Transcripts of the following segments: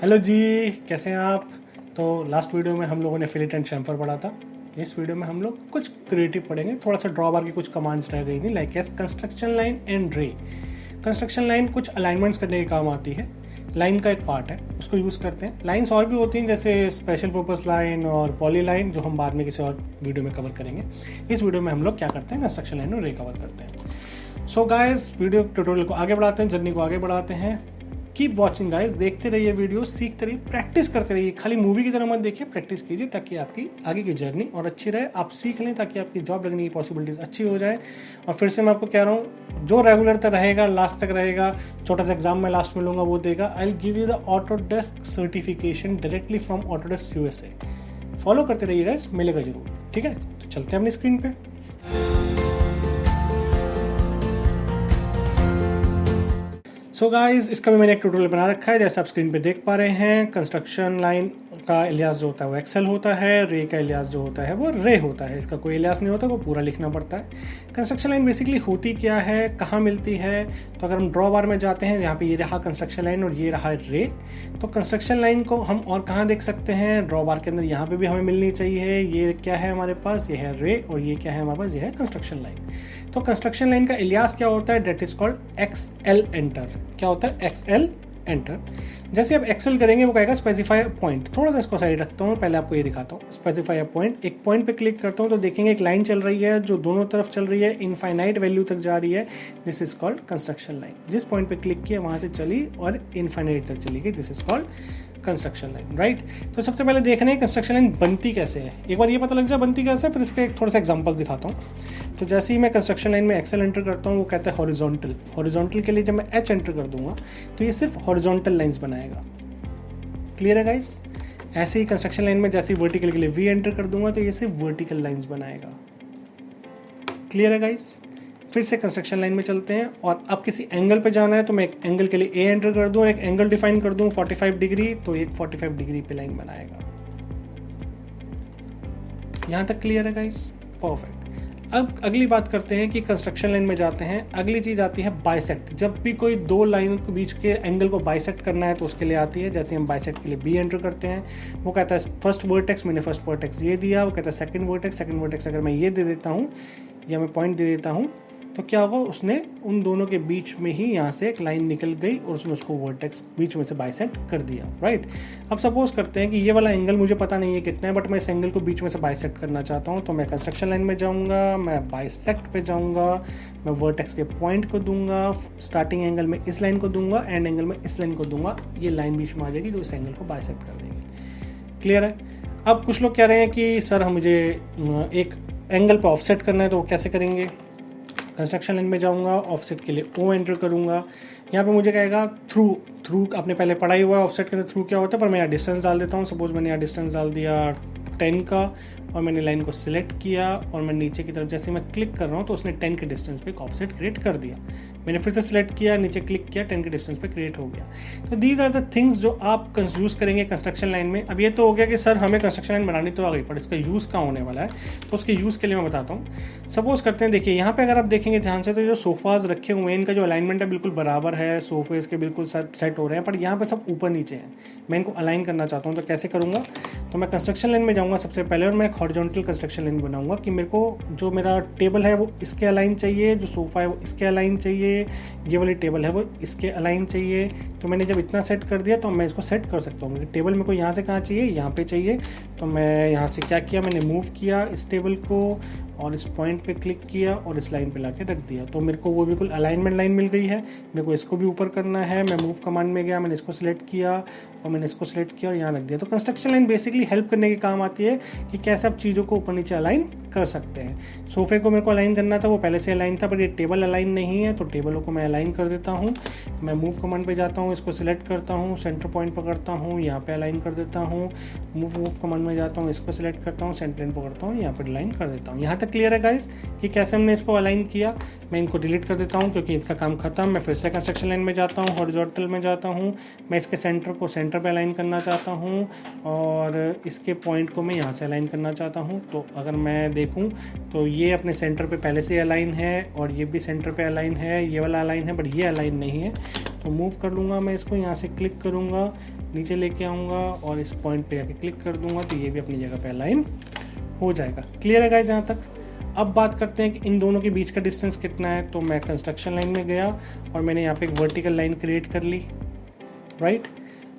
Hello जी, कैसे हैं आप। तो लास्ट वीडियो में हम लोगों ने फिलेट एंड चैम्फर पढ़ा था। इस वीडियो में हम लोग कुछ क्रिएटिव पढ़ेंगे। थोड़ा सा ड्रॉबार की कुछ कमांड्स रह गई थी, like S construction line and रे। कंस्ट्रक्शन लाइन कुछ अलाइनमेंट्स करने के काम आती है, लाइन का एक पार्ट है, उसको यूज़ करते हैं। लाइन्स और भी होती हैं जैसे स्पेशल पर्पस लाइन और पॉली लाइन, जो हम बाद में किसी और वीडियो में कवर करेंगे। इस वीडियो में हम लोग क्या करते हैं, कंस्ट्रक्शन लाइन और रे कवर करते हैं। सो गाइस, वीडियो ट्यूटोरियल को आगे बढ़ाते हैं, जर्नी को आगे बढ़ाते हैं। कीप वॉचिंग गाइस, देखते रहिए वीडियो, सीखते रहिए, प्रैक्टिस करते रहिए। खाली मूवी की तरह मत देखिए, प्रैक्टिस कीजिए ताकि आपकी आगे की जर्नी और अच्छी रहे, आप सीख लें ताकि आपकी जॉब लगने की पॉसिबिलिटीज अच्छी हो जाए। और फिर से मैं आपको कह रहा हूँ, जो रेगुलर तक रहेगा, लास्ट तक रहेगा, छोटा सा एग्जाम में लास्ट में लूँगा वो देगा। I will give you the Autodesk certification directly from Autodesk USA. Follow करते रहिए गाइस, मिलेगा जरूर। ठीक है, तो चलते हैं अपनी स्क्रीन पे। सो गाइस, इसका भी मैंने एक ट्यूटोरियल बना रखा है, जैसे आप स्क्रीन पे देख पा रहे हैं। कंस्ट्रक्शन लाइन का एलियास जो होता है वो एक्सेल होता है, रे का एलियास जो होता है वो रे होता है। इसका कोई एलियास नहीं होता, वो पूरा लिखना पड़ता है। कंस्ट्रक्शन लाइन बेसिकली होती क्या है, कहाँ मिलती है, तो अगर हम ड्रॉ बार में जाते हैं, यहाँ पे ये रहा कंस्ट्रक्शन लाइन और ये रहा रे। तो कंस्ट्रक्शन लाइन को हम और कहाँ देख सकते हैं, ड्रॉ बार के अंदर यहाँ पे भी हमें मिलनी चाहिए। ये क्या है हमारे पास, ये है रे, और ये क्या है हमारे पास, ये है कंस्ट्रक्शन लाइन। तो कंस्ट्रक्शन लाइन का एलियास क्या होता है, that is called XL enter. क्या होता है, एक्सएल एंटर। जैसे आप एक्सेल करेंगे वो कहेगा स्पेसिफाई अ पॉइंट। थोड़ा सा इसको साइड रखता हूँ, पहले आपको ये दिखाता हूँ। स्पेसिफाई अ पॉइंट, एक पॉइंट पे क्लिक करता हूँ तो देखेंगे एक लाइन चल रही है जो दोनों तरफ चल रही है, इनफाइनाइट वैल्यू तक जा रही है। This is called construction line. जिस पॉइंट पे क्लिक किया वहां से चली और इनफाइनाइट तक चली गई, this is called construction line, right. तो सबसे पहले देखना है कंस्ट्रक्शन लाइन बनती कैसे है। एक बार ये पता लग जाए बनती कैसे है, फिर इसके एक थोड़ा सा एग्जांपल्स दिखाता हूँ। तो जैसे ही मैं कंस्ट्रक्शन लाइन में एक्सेल एंटर करता हूँ, वो कहता है हॉरिजॉन्टल। हॉरिजॉन्टल के लिए जब मैं एच एंटर कर दूंगा तो ये सिर्फ हॉरिजॉन्टल लाइंस बनाएगा। क्लियर है गाइस। ऐसे ही कंस्ट्रक्शन लाइन में जैसे ही वर्टिकल के लिए वी एंटर कर दूंगा तो ये सिर्फ वर्टिकल लाइंस बनाएगा। क्लियर है गाइस। फिर से कंस्ट्रक्शन लाइन में चलते हैं, और अब किसी एंगल पे जाना है तो मैं एक एंगल के लिए ए एंटर कर दूं, एक एंगल डिफाइन कर दूं 45 डिग्री, तो एक 45 डिग्री पे लाइन बनाएगा। यहां तक क्लियर है गाइस, परफेक्ट। अब अगली बात करते हैं कि कंस्ट्रक्शन लाइन में जाते हैं। अगली चीज आती है बाइसेक्ट। जब भी कोई दो लाइन के बीच के एंगल को बाइसेक्ट करना है तो उसके लिए आती है। जैसे हम बाइसेक्ट के लिए बी एंटर करते हैं, वो कहता है फर्स्ट वर्टेक्स, मैंने फर्स्ट वर्टेक्स ये दिया, वो कहता है सेकंड वर्टेक्स अगर मैं ये दे देता हूँ या मैं पॉइंट दे देता हूँ तो क्या होगा, उसने उन दोनों के बीच में ही यहाँ से एक लाइन निकल गई और उसने उसको वर्टेक्स बीच में से बाइसेक्ट कर दिया, राइट। अब सपोज करते हैं कि ये वाला एंगल मुझे पता नहीं है कितना है, बट मैं इस एंगल को बीच में से बाइसेक्ट करना चाहता हूँ। तो मैं कंस्ट्रक्शन लाइन में जाऊँगा, मैं बाइसेक्ट पे जाऊँगा, मैं वर्टेक्स के पॉइंट को दूंगा, स्टार्टिंग एंगल में इस लाइन को दूंगा, एंड एंगल में इस लाइन को दूंगा। ये लाइन बीच में आ जाएगी जो इस एंगल को बाइसेक्ट कर देगी। क्लियर है। अब कुछ लोग कह रहे हैं कि सर हम मुझे एक एंगल पर ऑफसेट करना है, तो वो कैसे करेंगे। कंस्ट्रक्शन लाइन में जाऊंगा, ऑफसेट के लिए ओ एंटर करूंगा। यहाँ पे मुझे कहेगा थ्रू आपने पहले पढ़ा ही हुआ है ऑफसेट के अंदर थ्रू क्या होता है, पर मैं यहाँ डिस्टेंस डाल देता हूँ। सपोज मैंने यहाँ डिस्टेंस डाल दिया 10 का, और मैंने लाइन को सिलेक्ट किया, और मैं नीचे की तरफ जैसे मैं क्लिक कर रहा हूँ तो उसने 10 के डिस्टेंस पे एक ऑफसेट क्रिएट कर दिया। मैंने फिर से सिलेक्ट किया, नीचे क्लिक किया, 10 के डिस्टेंस पे क्रिएट हो गया। तो दीज आर द थिंग्स जो आप यूज़ करेंगे कंस्ट्रक्शन लाइन में। अब ये तो हो गया कि सर हमें कंस्ट्रक्शन लाइन बनानी तो आ गई, पर इसका यूज़ कहाँ होने वाला है, तो उसके यूज़ के लिए मैं बताता हूँ। सपोज करते हैं, देखिए यहाँ पे अगर आप देखेंगे ध्यान से तो जो सोफाज रखे हुए हैं इनका जो अलाइनमेंट है बिल्कुल बराबर है, सोफे इसके बिल्कुल सेट हो रहे हैं, पर यहाँ पे सब ऊपर नीचे हैं। मैं इनको अलाइन करना चाहता हूँ, तो कैसे करूँगा, तो मैं कंस्ट्रक्शन लाइन में जाऊँगा सबसे पहले, और मैं एक हॉरिजॉन्टल कंस्ट्रक्शन लाइन बनाऊंगा कि मेरे को जो मेरा टेबल है वो इसके अलाइन चाहिए, जो सोफा है वो इसके अलाइन चाहिए, ये वाली टेबल है वो इसके अलाइन चाहिए। तो मैंने जब इतना सेट कर दिया तो मैं इसको सेट कर सकता हूँ। टेबल मेरे को यहाँ से कहाँ चाहिए, यहाँ पे चाहिए, तो मैं यहाँ से क्या किया, मैंने मूव किया इस टेबल को और इस पॉइंट पे क्लिक किया और इस लाइन पे लाके रख दिया। तो मेरे को वो बिल्कुल अलाइनमेंट लाइन मिल गई है। मेरे को इसको भी ऊपर करना है, मैं मूव कमांड में गया, मैंने इसको सिलेक्ट किया और मैंने इसको सिलेक्ट किया और यहाँ रख दिया। तो कंस्ट्रक्शन लाइन बेसिकली हेल्प करने के काम आती है कि कैसे आप चीज़ों को ऊपर नीचे अलाइन कर सकते हैं। सोफे को मेरे को अलाइन करना था, वो पहले से अलाइन था, पर ये टेबल अलाइन नहीं है, तो टेबलों को मैं अलाइन कर देता हूँ। मैं मूव कमांड पे जाता हूँ, इसको सिलेक्ट करता हूँ, सेंटर पॉइंट पकड़ता हूँ, यहाँ पे अलाइन कर देता हूँ। मूव कमांड में जाता हूँ, इसको सिलेक्ट करता हूँ, सेंटर पॉइंट पकड़ता हूँ, यहाँ पर अलाइन कर देता हूँ। यहाँ तक क्लियर है गाइस कि कैसे हमने इसको अलाइन किया। मैं इनको डिलीट कर देता हूँ क्योंकि इसका काम खत्म। मैं फिर से कंस्ट्रक्शन लाइन में जाता हूँ, हॉरिजॉन्टल में जाता हूँ, मैं इसके सेंटर को सेंटर पे अलाइन करना चाहता हूँ और इसके पॉइंट को मैं यहाँ से अलाइन करना चाहता हूँ। तो अगर मैं देखूँ तो ये अपने सेंटर पे पहले से अलाइन है और ये भी सेंटर पे अलाइन है, ये वाला अलाइन है, बट ये अलाइन नहीं है। तो मूव कर लूँगा मैं इसको, यहाँ से क्लिक करूँगा, नीचे लेके आऊँगा और इस पॉइंट पे जाके क्लिक कर दूँगा, तो ये भी अपनी जगह पे अलाइन हो जाएगा। क्लियर है गाइस यहाँ तक? अब बात करते हैं कि इन दोनों के बीच का डिस्टेंस कितना है। तो मैं कंस्ट्रक्शन लाइन में गया और मैंने यहाँ पे एक वर्टिकल लाइन क्रिएट कर ली, राइट।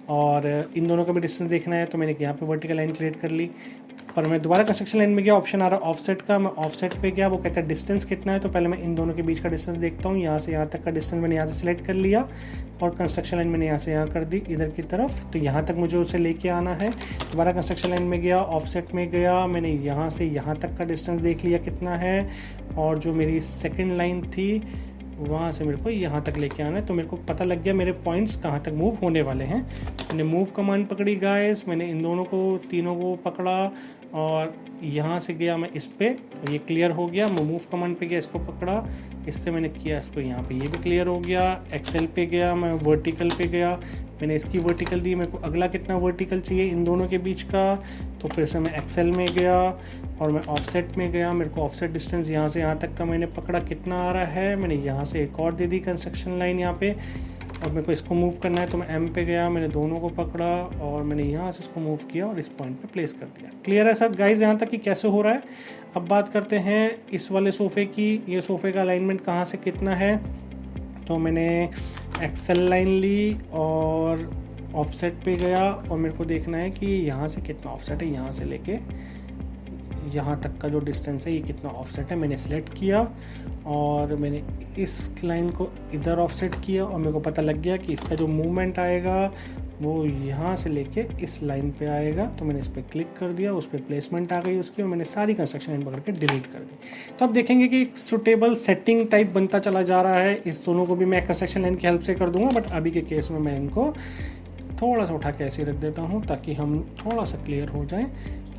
और इन दोनों का भी डिस्टेंस देखना है तो मैंने यहाँ पे वर्टिकल लाइन क्रिएट कर ली। पर मैं दोबारा कंस्ट्रक्शन लाइन में गया, ऑप्शन आ रहा है ऑफसेट का, मैं ऑफसेट पे गया, वो कहता है डिस्टेंस कितना है। तो पहले मैं इन दोनों के बीच का डिस्टेंस देखता हूँ, यहाँ से यहाँ तक का डिस्टेंस मैंने यहाँ से सिलेक्ट कर लिया और कंस्ट्रक्शन लाइन मैंने यहाँ से यहाँ कर दी इधर की तरफ, तो यहाँ तक मुझे उसे लेके आना है। दोबारा कंस्ट्रक्शन लाइन में गया, ऑफसेट में गया, मैंने यहाँ से यहाँ तक का डिस्टेंस देख लिया कितना है, और जो मेरी सेकेंड लाइन थी वहाँ से मेरे को यहाँ तक लेके आना है। तो मेरे को पता लग गया मेरे पॉइंट्स कहाँ तक मूव होने वाले हैं। मैंने मूव कमांड पकड़ी गाइस, मैंने इन दोनों को तीनों को पकड़ा और यहाँ से गया मैं इस पे, ये क्लियर हो गया। मैं मूव कमांड पे गया, इसको पकड़ा, इससे मैंने किया इसको यहाँ पे, ये भी क्लियर हो गया। एक्सेल पे गया, मैं वर्टिकल पे गया, मैंने इसकी वर्टिकल दी, मेरे को अगला कितना वर्टिकल चाहिए इन दोनों के बीच का, तो फिर से मैं एक्सेल में गया और मैं ऑफसेट में गया। मेरे को ऑफसेट डिस्टेंस यहाँ से यहाँ तक का मैंने पकड़ा कितना आ रहा है, मैंने यहाँ से एक और दे दी कंस्ट्रक्शन लाइन यहाँ पे, और मेरे को इसको मूव करना है तो मैं एम पे गया, मैंने दोनों को पकड़ा और मैंने यहाँ से इसको मूव किया और इस पॉइंट पे प्लेस कर दिया। क्लियर है सब गाइज यहाँ तक कि कैसे हो रहा है? अब बात करते हैं इस वाले सोफ़े की। ये सोफ़े का अलाइनमेंट कहाँ से कितना है, तो मैंने एक्सेल लाइन ली और ऑफसेट पे गया और मेरे को देखना है कि यहाँ से कितना ऑफसेट है, यहाँ से लेके यहाँ तक का जो डिस्टेंस है ये कितना ऑफसेट है। मैंने सेलेक्ट किया और मैंने इस लाइन को इधर ऑफसेट किया और मेरे को पता लग गया कि इसका जो मूवमेंट आएगा वो यहाँ से लेके इस लाइन पे आएगा। तो मैंने इस पर क्लिक कर दिया, उस पर प्लेसमेंट आ गई उसकी और मैंने सारी कंस्ट्रक्शन लाइन पकड़ के डिलीट कर दी। तो अब देखेंगे कि एक सुटेबल सेटिंग टाइप बनता चला जा रहा है। इस दोनों को भी मैं कंस्ट्रक्शन लाइन की हेल्प से कर दूंगा, बट अभी के केस में मैं इनको थोड़ा सा उठा के ऐसे रख देता हूँ ताकि हम थोड़ा सा क्लियर हो जाए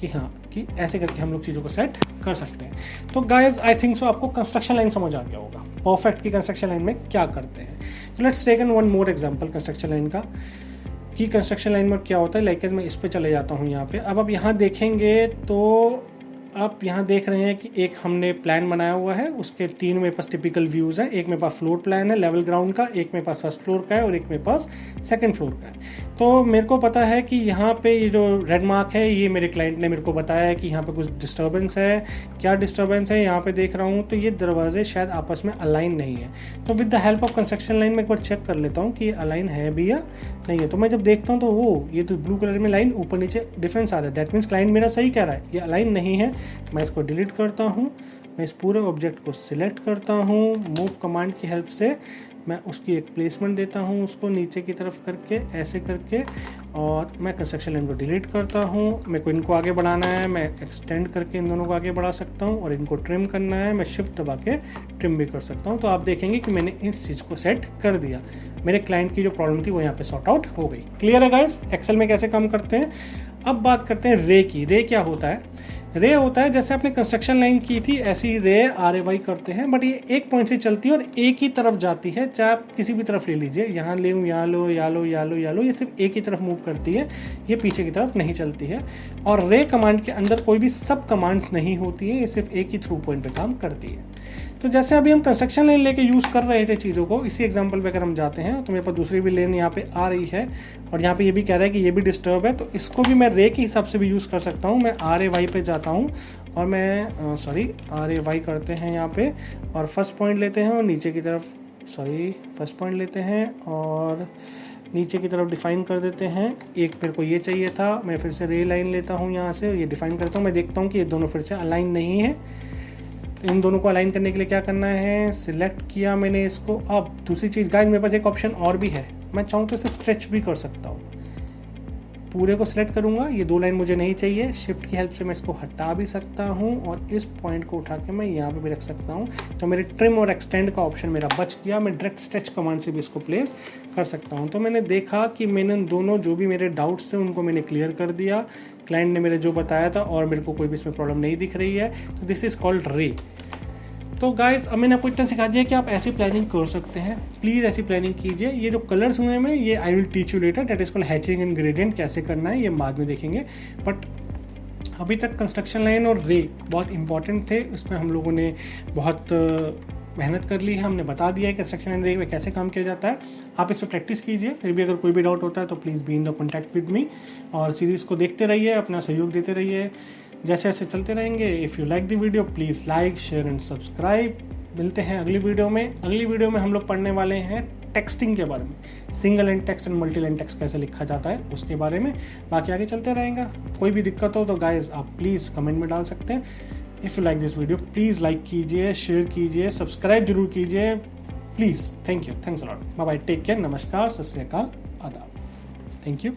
कि हाँ कि ऐसे करके हम लोग चीज़ों को सेट कर सकते हैं। तो गाइज आई थिंक सो आपको कंस्ट्रक्शन लाइन समझ आ गया होगा, परफेक्ट की कंस्ट्रक्शन लाइन में क्या करते हैं। तो let's take an one more example construction line का, कि कंस्ट्रक्शन लाइन में क्या होता है। लाइक मैं इस पे चले जाता हूँ यहाँ पे। अब आप यहाँ देखेंगे तो आप यहाँ देख रहे हैं कि एक हमने प्लान बनाया हुआ है, उसके तीन मेरे पास टिपिकल व्यूज़ हैं। एक मेरे पास फ्लोर प्लान है लेवल ग्राउंड का, एक मेरे पास फर्स्ट फ्लोर का है और एक मेरे पास सेकंड फ्लोर का है। तो मेरे को पता है कि यहाँ पे ये जो रेड मार्क है ये मेरे क्लाइंट ने मेरे को बताया है कि यहाँ पे कुछ डिस्टर्बेंस है। क्या डिस्टर्बेंस है यहाँ पे देख रहा हूँ, तो ये दरवाजे शायद आपस में अलाइन नहीं है। तो with the help of construction line मैं एक बार चेक कर लेता हूँ कि ये अलाइन है भी या नहीं है। तो मैं जब देखता हूँ तो वो ये तो ब्लू कलर में लाइन ऊपर नीचे डिफरेंस आ रहा है, दैट मीन्स क्लाइंट मेरा सही कह रहा है, ये अलाइन नहीं है। मैं इसको डिलीट करता हूँ, मैं इस पूरे ऑब्जेक्ट को सिलेक्ट करता हूँ, मूव कमांड की हेल्प से मैं उसकी एक प्लेसमेंट देता हूँ उसको नीचे की तरफ करके ऐसे करके, और मैं कंस्ट्रक्शन लाइन को डिलीट करता हूँ। मेरे को इनको आगे बढ़ाना है, मैं एक्सटेंड करके इन दोनों को आगे बढ़ा सकता हूँ, और इनको ट्रिम करना है मैं शिफ्ट दबा के ट्रिम भी कर सकता हूँ। तो आप देखेंगे कि मैंने इस चीज़ को सेट कर दिया, मेरे क्लाइंट की जो प्रॉब्लम थी वो यहाँ पे सॉर्ट आउट हो गई। क्लियर है गाइस एक्सेल में कैसे काम करते हैं। अब बात करते हैं रे की। रे क्या होता है? रे होता है जैसे आपने कंस्ट्रक्शन लाइन की थी ऐसी ही रे RAY करते हैं, बट ये एक पॉइंट से चलती है और एक ही तरफ जाती है। चाहे आप किसी भी तरफ ले लीजिए, यहाँ ले यहाँ लो या लो या लो या लो, ये सिर्फ एक ही तरफ मूव करती है, ये पीछे की तरफ नहीं चलती है। और रे कमांड के अंदर कोई भी सब कमांड्स नहीं होती है, ये सिर्फ एक ही थ्रू पॉइंट पे काम करती है। तो जैसे अभी हम कंस्ट्रक्शन लाइन लेके यूज़ कर रहे थे चीज़ों को, इसी एग्जांपल पे अगर हम जाते हैं तो मेरे पास दूसरी भी लेन यहाँ पे आ रही है और यहाँ पे ये भी कह रहा है कि ये भी डिस्टर्ब है, तो इसको भी मैं रे के हिसाब से भी यूज़ कर सकता हूँ। मैं RAY पे जाता हूँ और मैं RAY करते हैं यहाँ पे, और फर्स्ट पॉइंट लेते हैं और नीचे की तरफ फर्स्ट पॉइंट लेते हैं और नीचे की तरफ डिफाइन कर देते हैं। एक मेरे को ये चाहिए था, मैं फिर से रे लाइन लेता हूँ यहाँ से, ये डिफाइन करता हूँ। मैं देखता हूँ कि ये दोनों फिर से अलाइन नहीं है। इन दोनों को अलाइन करने के लिए क्या करना है, सिलेक्ट किया मैंने इसको। अब दूसरी चीज़ गाइस, मेरे पास एक ऑप्शन और भी है, मैं चाहूँ तो इसे स्ट्रेच भी कर सकता हूँ। पूरे को सिलेक्ट करूँगा, ये दो लाइन मुझे नहीं चाहिए, शिफ्ट की हेल्प से मैं इसको हटा भी सकता हूँ और इस पॉइंट को उठा के मैं यहाँ पे भी रख सकता हूँ। तो मेरे ट्रिम और एक्सटेंड का ऑप्शन मेरा बच गया, मैं डायरेक्ट स्ट्रेच कमांड से भी इसको प्लेस कर सकता हूँ। तो मैंने देखा कि मैंने दोनों जो भी मेरे डाउट्स थे उनको मैंने क्लियर कर दिया, क्लाइंट ने मेरे जो बताया था, और मेरे को कोई भी इसमें प्रॉब्लम नहीं दिख रही है। तो दिस इज़ कॉल्ड रे। तो गाइस अब मैंने आपको इतना सिखा दिया कि आप ऐसी प्लानिंग कर सकते हैं, प्लीज़ ऐसी प्लानिंग कीजिए। ये जो कलर्स हुए हैं ये I will teach you later, that is called hatching and gradient, कैसे करना है ये बाद में देखेंगे। बट अभी तक कंस्ट्रक्शन लाइन और रे बहुत इंपॉर्टेंट थे, उसमें हम लोगों ने बहुत मेहनत कर ली है, हमने बता दिया है कंस्ट्रक्शन एंड में कैसे काम किया जाता है। आप इस पर प्रैक्टिस कीजिए, फिर भी अगर कोई भी डाउट होता है तो please be in the contact with me, और सीरीज़ को देखते रहिए, अपना सहयोग देते रहिए, जैसे जैसे चलते रहेंगे। If you like the video please like, share and subscribe. मिलते हैं अगली वीडियो में। अगली वीडियो में हम लोग पढ़ने वाले हैं टेक्सटिंग के बारे में, single line text and multi line text कैसे लिखा जाता है उसके बारे में। बाकी आगे चलते रहेगा। कोई भी दिक्कत हो तो गाइज आप प्लीज़ कमेंट में डाल सकते हैं। If you like this video please like कीजिए, शेयर कीजिए, सब्सक्राइब जरूर कीजिए please. Thank you, thanks a lot, bye bye, take care, नमस्कार, सत श्री अकाल, आदाब, थैंक यू।